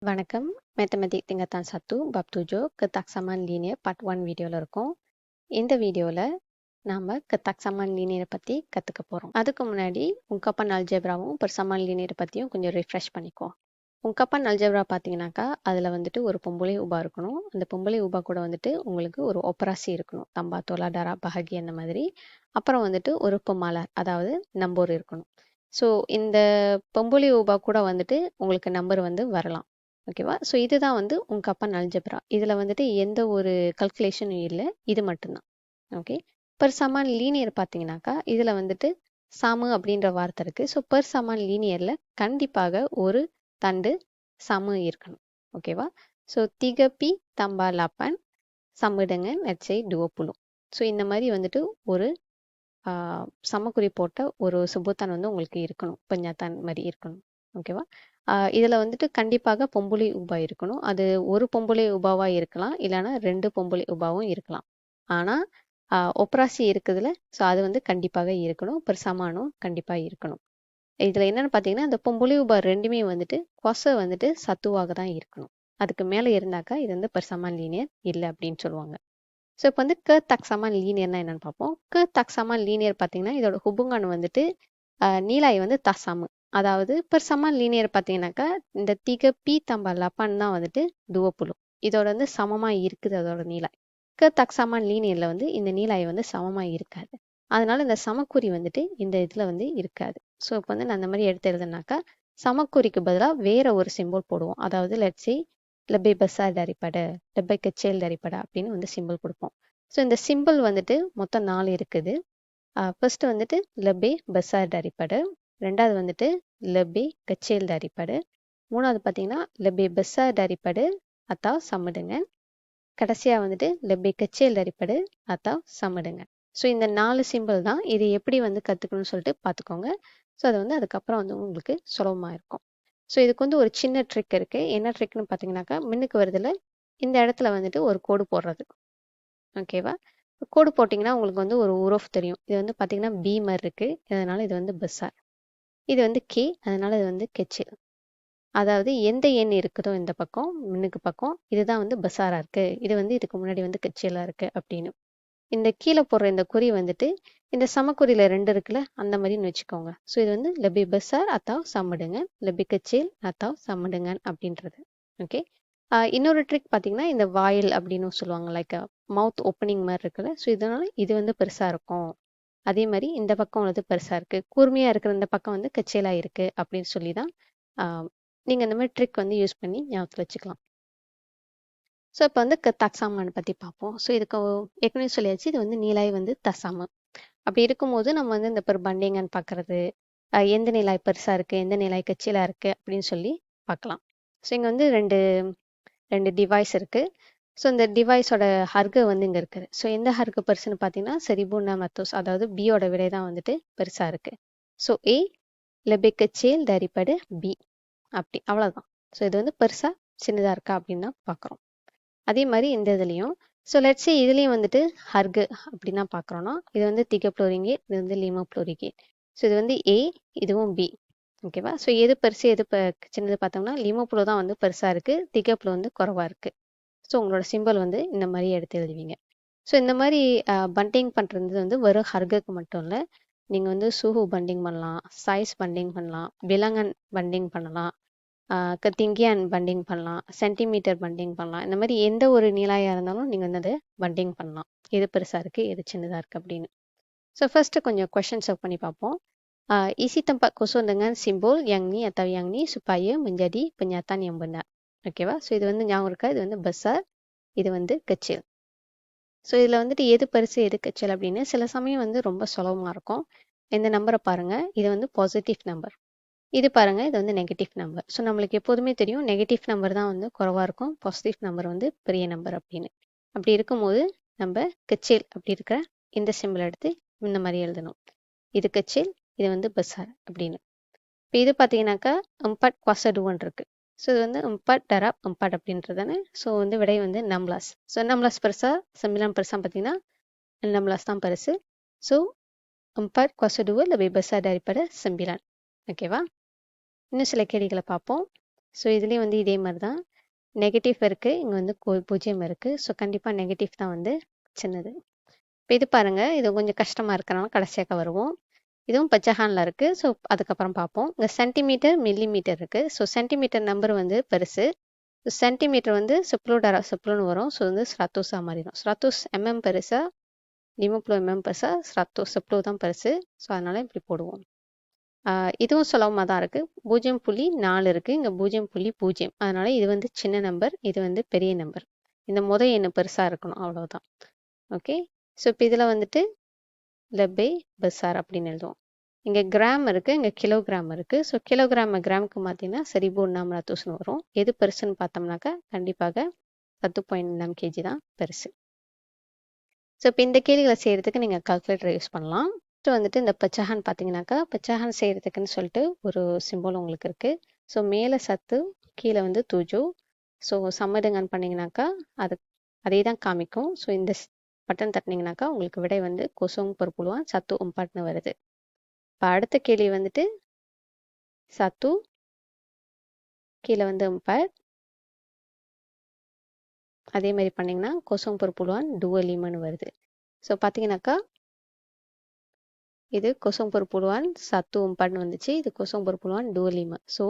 வணக்கம். Mathematic tingkatan 1 bab 7 ketaksamaan linear part 1 வீடியோல இருக்கோம். இந்த வீடியோல நாம ketaksamaan linear பத்தி கத்துக்க போறோம். அதுக்கு முன்னாடி ungkapan algebraவும் persamaan linear பத்தியும் கொஞ்சம் ரிஃப்ரெஷ் பண்ணிக்குவோம். ungkapan algebra பார்த்தீங்கன்னாக்கா அதுல வந்துட்டு ஒரு பொம்புளை உபா இருக்கணும். அந்த பொம்புளை உபா கூட வந்துட்டு உங்களுக்கு ஒரு ஒப்பராசி இருக்கணும். தம்பா, தோலா, டரா, பஹகி அந்த மாதிரி. அப்புறம் வந்துட்டு ஒரு பொம்மாலார் அதாவது நம்பர் இருக்கணும். ஸோ இந்த பொம்புளை உபா கூட வந்துட்டு உங்களுக்கு நம்பர் வந்து வரலாம். ஓகேவா? ஸோ இதுதான் வந்து ungkapan algebra. இதில் வந்துட்டு எந்த ஒரு கல்குலேஷனும் இல்லை, இது மட்டும்தான். ஓகே. பெர்சமான் லீனியர் பார்த்தீங்கன்னாக்கா இதில் வந்துட்டு சமு அப்படின்ற வார்த்தை இருக்குது. ஸோ பெர்சமான் லீனியரில் கண்டிப்பாக ஒரு தண்டு சமு இருக்கணும். ஓகேவா? ஸோ திகப்பி தம்பா லாப்பான் சமிடுங்க நெச்சை டுவப்புலும். ஸோ இந்த மாதிரி வந்துட்டு ஒரு சமக்குறி போட்ட ஒரு சுபுத்தான் வந்து உங்களுக்கு இருக்கணும். பெஞ்ஞாத்தான் மாதிரி இருக்கணும். ஓகேவா? இதில் வந்துட்டு கண்டிப்பாக பொம்புளை உபா இருக்கணும். அது ஒரு பொம்புளை உபாவாக இருக்கலாம், இல்லைன்னா 2 பொம்புளை உபாவும் இருக்கலாம். ஆனால் ஒப்ராசி இருக்குதுல, ஸோ அது வந்து கண்டிப்பாக இருக்கணும். பெருசமானும் கண்டிப்பாக இருக்கணும். இதில் என்னென்னு பார்த்தீங்கன்னா இந்த பொம்புளை உபா ரெண்டுமே வந்துட்டு கொசை வந்துட்டு சத்துவாக தான் இருக்கணும். அதுக்கு மேலே இருந்தாக்கா இது வந்து பெருசமான் லீனியர் இல்லை அப்படின்னு சொல்லுவாங்க. ஸோ இப்போ வந்து taksamaan லீனியர்னா என்னன்னு பார்ப்போம். taksamaan லீனியர் பார்த்தீங்கன்னா இதோட ஹுபுங்கான் வந்துட்டு நீலாய் வந்து தசமு. அதாவது பெர்சமான் லீனியர் பார்த்தீங்கன்னாக்கா இந்த திகப்பி தம்பா லப்பான் தான் வந்துட்டு துவப்புலும். இதோட வந்து சமமாக இருக்குது அதோட நீலாய். taksamaan லீனியரில் வந்து இந்த நீலாய் வந்து சமமாக இருக்காது. அதனால இந்த சமக்குறி வந்துட்டு இந்த இதில் வந்து இருக்காது. ஸோ இப்போ வந்து நான் அந்த மாதிரி எடுத்து எழுதுனாக்கா சமக்குறிக்கு பதிலாக வேற ஒரு சிம்பிள் போடுவோம். அதாவது லெட்ஸி லெப்பை பசார் தரிப்படை, லெப்பை கச்சேல் தரிப்படை அப்படின்னு வந்து சிம்பிள் கொடுப்போம். ஸோ இந்த சிம்பிள் வந்துட்டு மொத்தம் 4 இருக்குது. ஃபர்ஸ்ட் வந்துட்டு லெப்பை பசார் தரிப்படை, ரெண்டாவது வந்துட்டு லெப்பை கச்சேல் தரிப்படை, மூணாவது பார்த்தீங்கன்னா லெப்பை பசார் தரிப்படை அத்தா சம்மிடுங்க, கடைசியாக வந்துட்டு லெப்பை கச்சேல் தரிப்படை அத்தா சம்மிடுங்க. ஸோ இந்த 4 சிம்பிள் தான். இது எப்படி வந்து கற்றுக்கணும்னு சொல்லிட்டு பார்த்துக்கோங்க. ஸோ அது வந்து அதுக்கப்புறம் வந்து உங்களுக்கு சுலபமாக இருக்கும். ஸோ இதுக்கு வந்து ஒரு சின்ன ட்ரிக் இருக்குது. என்ன ட்ரிக்னு பார்த்தீங்கன்னாக்கா மின்னுக்கு வருதுல இந்த இடத்துல வந்துட்டு ஒரு கோடு போடுறது. ஓகேவா? கோடு போட்டிங்கன்னா உங்களுக்கு வந்து ஒரு உரோஃப் தெரியும். இது வந்து பார்த்தீங்கன்னா பி மாதிரி இருக்குது, அதனால இது வந்து பசார். இது வந்து கே, அதனால இது வந்து கெச்சில். அதாவது எந்த எண் இருக்குதோ இந்த பக்கம் மின்னுக்கு பக்கம் இதுதான் வந்து பசாராக இருக்குது, இது வந்து இதுக்கு முன்னாடி வந்து கெச்சிலாக இருக்குது அப்படின்னு. இந்த கீழே போடுற இந்த குறி வந்துட்டு இந்த சமக்குறியில் 2 இருக்குல்ல அந்த மாதிரின்னு வச்சுக்கோங்க. ஸோ இது வந்து லெபி பசார் அத்தாவ் சம்மிடுங்க, லெபி கச்சேல் அத்தாவ் சம்மிடுங்க அப்படின்றது. ஓகே. இன்னொரு ட்ரிக் பார்த்தீங்கன்னா இந்த வாயில் அப்படின்னு சொல்லுவாங்க, லைக் மவுத் ஓப்பனிங் மாதிரி இருக்குல்ல. ஸோ இதனால இது வந்து பெருசாக இருக்கும். அதே மாதிரி இந்த பக்கம் வந்து பெருசாக இருக்குது, கூர்மையாக இருக்கிற இந்த பக்கம் வந்து கச்சேலாக இருக்குது அப்படின்னு சொல்லி தான் நீங்கள் இந்த மாதிரி ட்ரிக் வந்து யூஸ் பண்ணி ஞாபகத்தில் வச்சுக்கலாம். ஸோ இப்போ வந்து taksamaan பற்றி பார்ப்போம். ஸோ இதுக்கு ஏற்கனவே சொல்லியாச்சு, இது வந்து நீலாய் வந்து தசாமு. அப்படி இருக்கும்போது நம்ம வந்து இந்த பண்டிங்கன் பார்க்குறது, எந்த நிலாய் பெருசாக இருக்குது, எந்த நிலாய் கச்சிலாக இருக்குது அப்படின்னு சொல்லி பார்க்கலாம். ஸோ இங்கே வந்து ரெண்டு டிவைஸ் இருக்குது. ஸோ இந்த டிவைஸோட ஹர்கு வந்து இங்கே இருக்குது. ஸோ எந்த ஹர்கு பெருசுன்னு பார்த்தீங்கன்னா சரிபூர்ணா மத்தோஸ், அதாவது பியோட விடை தான் வந்துட்டு பெருசாக இருக்குது. ஸோ ஏ லெபே கச்சேல் தரிப்படு பி அப்படி அவ்வளோதான். ஸோ இது வந்து பெருசாக சின்னதாக இருக்கா அப்படின்னு தான் பார்க்குறோம். அதே மாதிரி இந்த இதுலேயும் ஸோ லெட்ஸே இதுலேயும் வந்துட்டு ஹர்கு அப்படின்னா பார்க்குறோன்னா இது வந்து திகப்ளோரிங்கேட், இது வந்து லிமோப்ளோரிகேட். ஸோ இது வந்து ஏ, இதுவும் பி. ஓகேவா? ஸோ எது பெருசு எது சின்னது பார்த்தோம்னா லிமோப்ளோ தான் வந்து பெருசாக இருக்குது, திகப்ளோ வந்து குறவாக இருக்குது. ஸோ உங்களோட சிம்பிள் வந்து இந்த மாதிரி எடுத்து எழுதுவீங்க. ஸோ இந்த மாதிரி பண்டிங் பண்ணுறது வந்து வெறும் ஹர்குக்கு மட்டும் இல்லை, நீங்கள் வந்து சூஹு பண்டிங் பண்ணலாம், சைஸ் பண்டிங் பண்ணலாம், பிலங்கன் பண்டிங் பண்ணலாம், திங்கியான் பண்டிங் பண்ணலாம், சென்டிமீட்டர் பண்டிங் பண்ணலாம். இந்த மாதிரி எந்த ஒரு நீலாயாக இருந்தாலும் நீங்கள் வந்து அதை பண்டிங் பண்ணலாம், எது பெருசாக இருக்குது எது சின்னதாக இருக்குது அப்படின்னு. ஸோ ஃபர்ஸ்ட்டு கொஞ்சம் கொஷின் செக் பண்ணி பார்ப்போம். isi tempat kosong dengan simbol yang ni atau yang ni supaya menjadi pernyataan yang benar. ஓகேவா? ஸோ இது வந்து ஞாபகம் இருக்கா, இது வந்து பசார், இது வந்து கச்சில். ஸோ இதில் வந்துட்டு எது பெருசு எது கச்சில் அப்படின்னு சில சமயம் வந்து ரொம்ப சுலபமாக இருக்கும். இந்த நம்பரை பாருங்கள், இது வந்து பாசிட்டிவ் நம்பர். இது பாருங்கள், இது வந்து நெகட்டிவ் நம்பர். ஸோ நம்மளுக்கு எப்போதுமே தெரியும் நெகட்டிவ் நம்பர் தான் வந்து குறைவாக இருக்கும், பாசிட்டிவ் நம்பர் வந்து பெரிய நம்பர் அப்படின்னு. அப்படி இருக்கும்போது நம்ம கச்சேல் அப்படி இருக்கிற இந்த சிம்பிள் எடுத்து இந்த மாதிரி எழுதணும். இது கச்சேல், இது வந்து பசார் அப்படின்னு. இப்போ இது பார்த்தீங்கன்னாக்கா எம்பாட் குவாசடுவன் இருக்குது. ஸோ இது வந்து எம்பாட் டராப் எம்பாட் அப்படின்றதானே. ஸோ வந்து விடை வந்து நம்லாஸ். ஸோ நம்லாஸ் பெருசா செம்பிலான் பெருசா பார்த்தீங்கன்னா நம்லாஸ் தான் பெருசு. ஸோ எம்பாட் குவாசடுவல் லெபை பசார் அடிப்படை செம்பிலான். ஓகேவா? இன்னும் சில கேள்விகளை பார்ப்போம். ஸோ இதுலேயும் வந்து இதே மாதிரி தான் நெகட்டிவ் இருக்குது, இங்கே வந்து பூஜ்ஜியம் இருக்குது. ஸோ கண்டிப்பாக நெகட்டிவ் தான் வந்து சின்னது. இப்போ இது பாருங்கள், இது கொஞ்சம் கஷ்டமாக இருக்கிறனால கடைசியாக வருவோம். இதுவும் பச்சைஹானில் இருக்குது. ஸோ அதுக்கப்புறம் பார்ப்போம். இங்கே சென்டிமீட்டர் மில்லிமீட்டர் இருக்குது. ஸோ சென்டிமீட்டர் நம்பர் வந்து பெருசு. சென்டிமீட்டர் வந்து செப்ளோன்னு வரும். ஸோ வந்து ஸ்ராத்தோஸா மாறிடும். ஸ்ராத்தோஸ் எம்எம் பெருசா, லிமோப்ளோ எம்எம் பெருசா, செப்ளோ தான் பெருசு. ஸோ அதனால் இப்படி போடுவோம். இதுவும் சுலபமாக தான் இருக்குது. 0.4 இருக்குது, இங்கே 0.0. அதனால் இது வந்து சின்ன நம்பர், இது வந்து பெரிய நம்பர். இந்த முதல் எண்ணு பெருசாக இருக்கணும், அவ்வளோதான். ஓகே. ஸோ இப்போ இதில் வந்துட்டு லெபே பெசார் அப்படின்னு எழுதுவோம். இங்கே கிராம் இருக்குது, இங்கே கிலோகிராம் இருக்குது. ஸோ கிலோகிராம் கிராமுக்கு பார்த்தீங்கன்னா சரிபூர் நாமராத்தூஸ்னு வரும். எது பெருசுன்னு பார்த்தோம்னாக்கா கண்டிப்பாக 10.4 kg தான் பெருசு. ஸோ இப்போ இந்த கேள்விகளை செய்கிறதுக்கு நீங்கள் கால்குலேட்டர் யூஸ் பண்ணலாம். ஃபஸ்ட்டு வந்துட்டு இந்த பச்சஹான் பார்த்தீங்கன்னாக்கா, பச்சஹான் செய்கிறதுக்குன்னு சொல்லிட்டு ஒரு சிம்பிள் உங்களுக்கு இருக்குது. ஸோ மேலே சத்து, கீழே வந்து தூஜோ. ஸோ சம்மடுங்கன்னு பண்ணிங்கனாக்கா அதே தான் காமிக்கும். ஸோ இந்த பட்டன் தட்டினீங்கனாக்கா உங்களுக்கு விடை வந்து கொசும் பொறுப்புழுவான் சத்து உம்பாட்னு வருது. இப்போ அடுத்த கேள்வி வந்துட்டு சத்து, கீழே வந்து உம்பாட். அதே மாதிரி பண்ணிங்கன்னா கொசும் பொறுப்புழுவான் டுவலிமன்னு வருது. ஸோ பார்த்தீங்கன்னாக்கா இது கொசும் பொறுப்புழுவான் சத்து உம்பாட்னு வந்துச்சு. இது கொசும் பொறுப்புழுவான் டுவலிம. ஸோ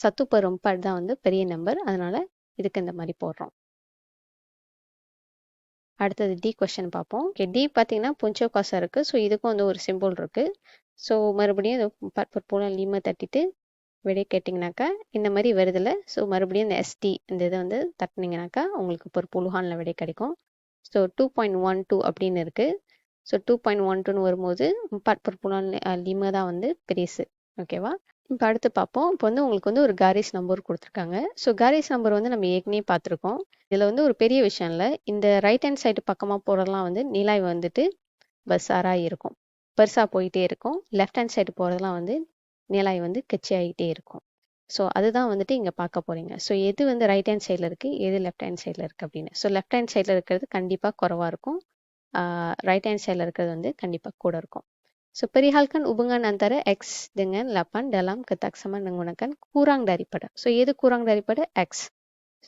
சத்து பர் உம்பாட் தான் வந்து பெரிய நம்பர். அதனால இதுக்கு இந்த மாதிரி போடுறோம். அடுத்தது டி கொஸ்டின் பார்ப்போம். ஓகே, டி பார்த்தீங்கன்னா புஞ்சோ காசா இருக்குது. ஸோ இதுக்கும் வந்து ஒரு சிம்பிள் இருக்குது. ஸோ மறுபடியும் இது பற்போல லீமை தட்டிட்டு விடை கேட்டிங்கனாக்கா இந்த மாதிரி வருதில்ல. ஸோ மறுபடியும் இந்த எஸ்டி இந்த இதை வந்து தட்டினீங்கனாக்கா உங்களுக்கு ஒரு புலுஹானில் விடை கிடைக்கும். ஸோ 2.12 அப்படின்னு இருக்குது. ஸோ 2.12ன்னு வரும்போது பற்புலுஹான் லீமை தான் வந்து பெருசு. ஓகேவா? இப்போ அடுத்து பார்ப்போம். இப்போ வந்து உங்களுக்கு வந்து ஒரு காரிஸ் நம்பர் கொடுத்துருக்காங்க. ஸோ காரிஸ் நம்பர் வந்து நம்ம ஏற்கனவே பார்த்துருக்கோம். இதில் வந்து ஒரு பெரிய விஷயம் இல்லை. இந்த ரைட் ஹேண்ட் சைடு பக்கமாக போகிறதெல்லாம் வந்து நீலாய் வந்துட்டு பஸ்ஸாராக இருக்கும், பெருசாக போயிட்டே இருக்கும். லெஃப்ட் ஹேண்ட் சைடு போகிறதெல்லாம் வந்து நீலாய் வந்து கச்சி ஆகிட்டே இருக்கும். ஸோ அதுதான் வந்துட்டு இங்கே பார்க்க போகிறீங்க. ஸோ எது வந்து ரைட் ஹேண்ட் சைடில் இருக்குது, எது லெஃப்ட் ஹேண்ட் சைடில் இருக்குது அப்படின்னு. ஸோ லெஃப்ட் ஹேண்ட் சைடில் இருக்கிறது கண்டிப்பாக குறைவாக இருக்கும். ரைட் ஹேண்ட் சைடில் இருக்கிறது வந்து கண்டிப்பாக கூட இருக்கும். So perihalkan hubungan antara X dengan 8 dalam ketaksaman menggunakan kurang daripada. So எது kurang daripada? X.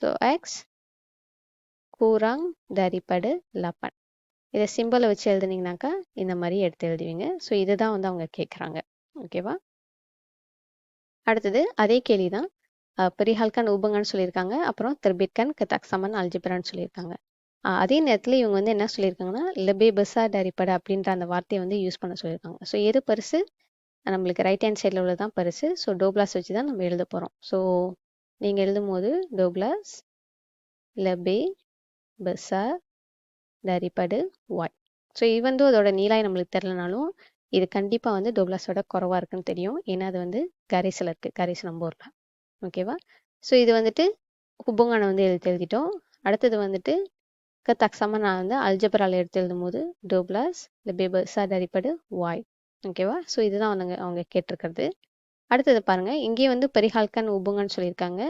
So X kurang daripada 8. இதை சிம்பிளை வச்சு எழுதுனீங்கனாக்கா இந்த மாதிரி எடுத்து எழுதுவீங்க. ஸோ இதுதான் வந்து அவங்க கேட்குறாங்க. ஓகேவா? அடுத்தது அதே கேள்வி தான். பெரிஹால்கான் உபங்கன்னு சொல்லியிருக்காங்க. அப்புறம் தெர்பிட்கான் கத்தாக்சமன் அல்ஜிப்ரான்னு சொல்லியிருக்காங்க. அதே நேரத்தில் இவங்க வந்து என்ன சொல்லியிருக்காங்கன்னா லெபே பெசா டரிப்பட அப்படின்ற அந்த வார்த்தையை வந்து யூஸ் பண்ண சொல்லியிருக்காங்க. ஸோ எது பெருசு? நம்மளுக்கு ரைட் ஹேண்ட் சைடில் உள்ளது தான் பெருசு. ஸோ டோப்ளாஸ் வச்சு தான் நம்ம எழுத போகிறோம். ஸோ நீங்கள் எழுதும் போது டோப்ளாஸ் லெபே பெசா டரிப்படு வாய். ஸோ இது வந்து அதோட நீளாய் நம்மளுக்கு தெரிலனாலும் இது கண்டிப்பாக வந்து டோப்ளாஸோட குறவாக இருக்குன்னு தெரியும். ஏன்னா அது வந்து கரீஸில் இருக்குது, கரீஸ் நம்பூரில். ஓகேவா? ஸோ இது வந்துட்டு ஹுபுங்கானை வந்து எழுதிட்டோம். அடுத்தது வந்துட்டு கத்தாக்ஸாமல் நான் வந்து அல்ஜபரால் எடுத்து எழுதும் போது டோப்ளாஸ் லெபே பெசா டரிப்படு வாய். ஓகேவா? ஸோ இதுதான் அவங்க கேட்டிருக்கிறது. அடுத்தது பாருங்க, இங்கேயே வந்து பெரிஹால்கான் உபுங்கன்னு சொல்லியிருக்காங்க.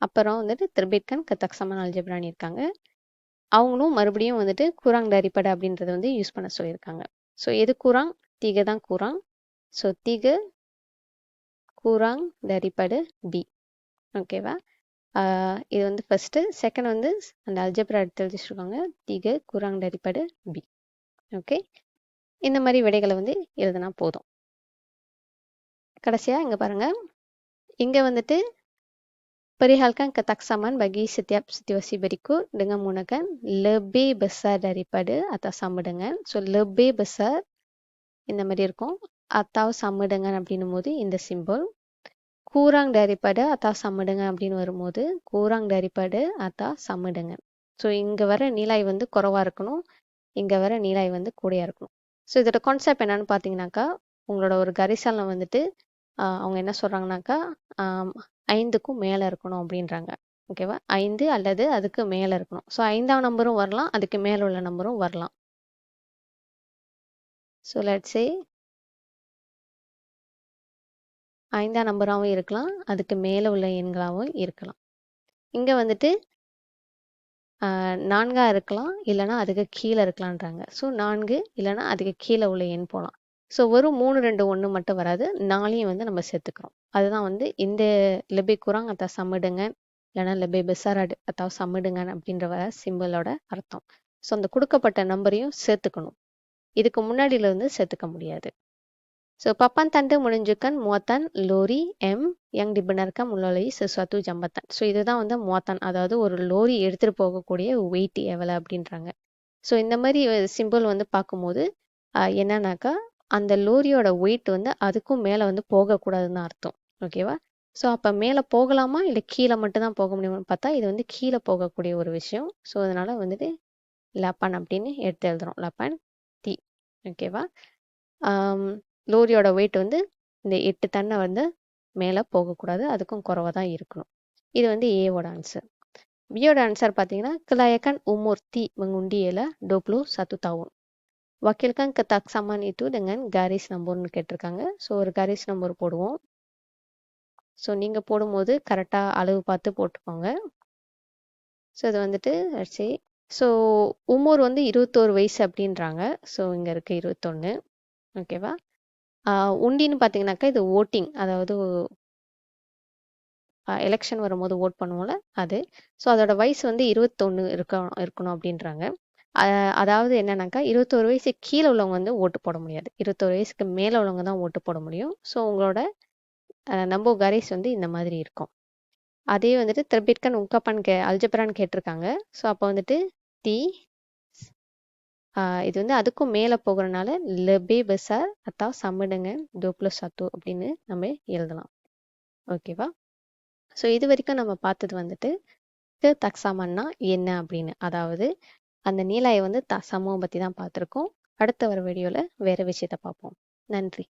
அப்புறம் வந்துட்டு தெர்பிட்கான் கத்தாக்சமன் அல்ஜப்ரான்னு இருக்காங்க. அவங்களும் மறுபடியும் வந்துட்டு கூராங் டரிப்பட அப்படின்றத வந்து யூஸ் பண்ண சொல்லியிருக்காங்க. ஸோ எது கூராங்? தீக தான் கூராங். So தீக கூராங் டரிப்படு B. ஓகேவா? இது வந்து ஃபர்ஸ்ட்டு. செகண்ட் வந்து அந்த அல்ஜப்ரா எடுத்து எழுதிச்சிருக்காங்க. தீக கூராங் டரிப்படு பி. ஓகே, இந்த மாதிரி விடைகளை வந்து எழுதுனா போதும். கடைசியாக இங்கே பாருங்கள், இங்கே வந்துட்டு perihalkan ketaksaman bagi setiap situasi berikut dengan menggunakan lebih besar daripada atau sama dengan. So lebih besar இந்த மாதிரி இருக்கும். atau sama dengan அப்படின்னும் போது இந்த simple. kurang daripada atau sama dengan அப்படின்னு வரும்போது kurang daripada atau sama dengan. So இங்கே வர நீளாய் வந்து குறைவாக இருக்கணும், இங்கே வர நீளாய் வந்து கூடையாக இருக்கணும். ஸோ இதோட கான்செப்ட் என்னன்னு பார்த்தீங்கன்னாக்கா, உங்களோட ஒரு கரிசாலம் வந்துட்டு அவங்க என்ன சொல்கிறாங்கனாக்கா 5க்கும் மேலே இருக்கணும் அப்படின்றாங்க. ஓகேவா? 5 அல்லது அதுக்கு மேலே இருக்கணும். ஸோ 5ஆம் நம்பரும் வரலாம், அதுக்கு மேலே உள்ள நம்பரும் வரலாம். ஸோ லெட்ஸ் சே 5ஆம் நம்பராகவும் இருக்கலாம், அதுக்கு மேலே உள்ள எண்களாகவும் இருக்கலாம். இங்கே வந்துட்டு 4ஆக இருக்கலாம், இல்லைனா அதுக்கு கீழே இருக்கலான்றாங்க. ஸோ 4 இல்லைனா அதுக்கு கீழே உள்ள எண் போகலாம். ஸோ வெறும் 3 2 1 மட்டும் வராது, 4ஐயும் வந்து நம்ம சேர்த்துக்கிறோம். அதுதான் வந்து இந்த லெபே குராங் atau sama dengan இல்லைன்னா லெபே besar atau sama dengan அப்படின்ற வர சிம்பிளோட அர்த்தம். ஸோ அந்த கொடுக்கப்பட்ட நம்பரையும் சேர்த்துக்கணும். இதுக்கு முன்னாடியில வந்து சேர்த்துக்க முடியாது. So papan tanda menunjukkan muatan lori M yang dibenarkan melalui sesuatu jambatan. So இதுதான் வந்து muatan, அதாவது ஒரு லோரி எடுத்துகிட்டு போகக்கூடிய வெயிட் எவ்வளோ அப்படின்றாங்க. ஸோ இந்த மாதிரி சிம்பிள் வந்து பார்க்கும்போது என்னன்னாக்கா அந்த லோரியோட வெயிட் வந்து அதுக்கும் மேலே வந்து போகக்கூடாதுன்னு அர்த்தம். ஓகேவா? ஸோ அப்போ மேலே போகலாமா இல்லை கீழே மட்டும்தான் போக முடியுமான்னு பார்த்தா இது வந்து கீழே போகக்கூடிய ஒரு விஷயம். ஸோ அதனால வந்துட்டு லப்பான் அப்படின்னு எடுத்து எழுதுறோம். லப்பான் டி. ஓகேவா? லோரியோட வெயிட் வந்து இந்த 8 டன்னை வந்து மேலே போகக்கூடாது, அதுக்கும் குறைவாக தான் இருக்கணும். இது வந்து ஏவோட ஆன்சர். பியோட ஆன்சர் பார்த்தீங்கன்னா kelayakan umur T mengundi ialah 21 tahun. Wakilkan ketaksaman itu dengan garis nomorன்னு கேட்டிருக்காங்க. ஸோ ஒரு garis நம்பர் போடுவோம். ஸோ நீங்கள் போடும்போது கரெக்டாக அளவு பார்த்து போட்டுக்கோங்க. ஸோ இது வந்துட்டு சரி. ஸோ உமர் வந்து 21 வயசு அப்படின்றாங்க. ஸோ இங்கே இருக்குது 21. ஓகேவா? உண்டின்னு பார்த்தீங்கன்னாக்கா இது ஓட்டிங், அதாவது எலெக்ஷன் வரும்போது ஓட் பண்ணுவோம்ல அது. ஸோ அதோட வயசு வந்து 21 இருக்கணும் அப்படின்றாங்க. அதாவது என்னன்னாக்கா 21 வயசு கீழே உள்ளவங்க வந்து ஓட்டு போட முடியாது, 21 வயசுக்கு மேலே உள்ளவங்க தான் ஓட்டு போட முடியும். ஸோ உங்களோட நம்போ கரேஸ் வந்து இந்த மாதிரி இருக்கும். அதே வந்துட்டு திரபிட்கன் உங்கப்பான் அல்ஜப்ரான்னு கேட்டிருக்காங்க. ஸோ அப்போ வந்துட்டு டி இது வந்து அதுக்கும் மேலே போகிறனால லெபே பெசார் அத்தா சமடுங்க 2+1 அப்படின்னு நம்ம எழுதலாம். ஓகேவா? ஸோ இது வரைக்கும் நம்ம பார்த்தது வந்துட்டு தக்சாமன்னா என்ன அப்படின்னு, அதாவது அந்த நீலாயை வந்து சமூகம் பற்றி தான் பார்த்துருக்கோம். அடுத்த வர வீடியோவில் வேறு விஷயத்தை பார்ப்போம். நன்றி.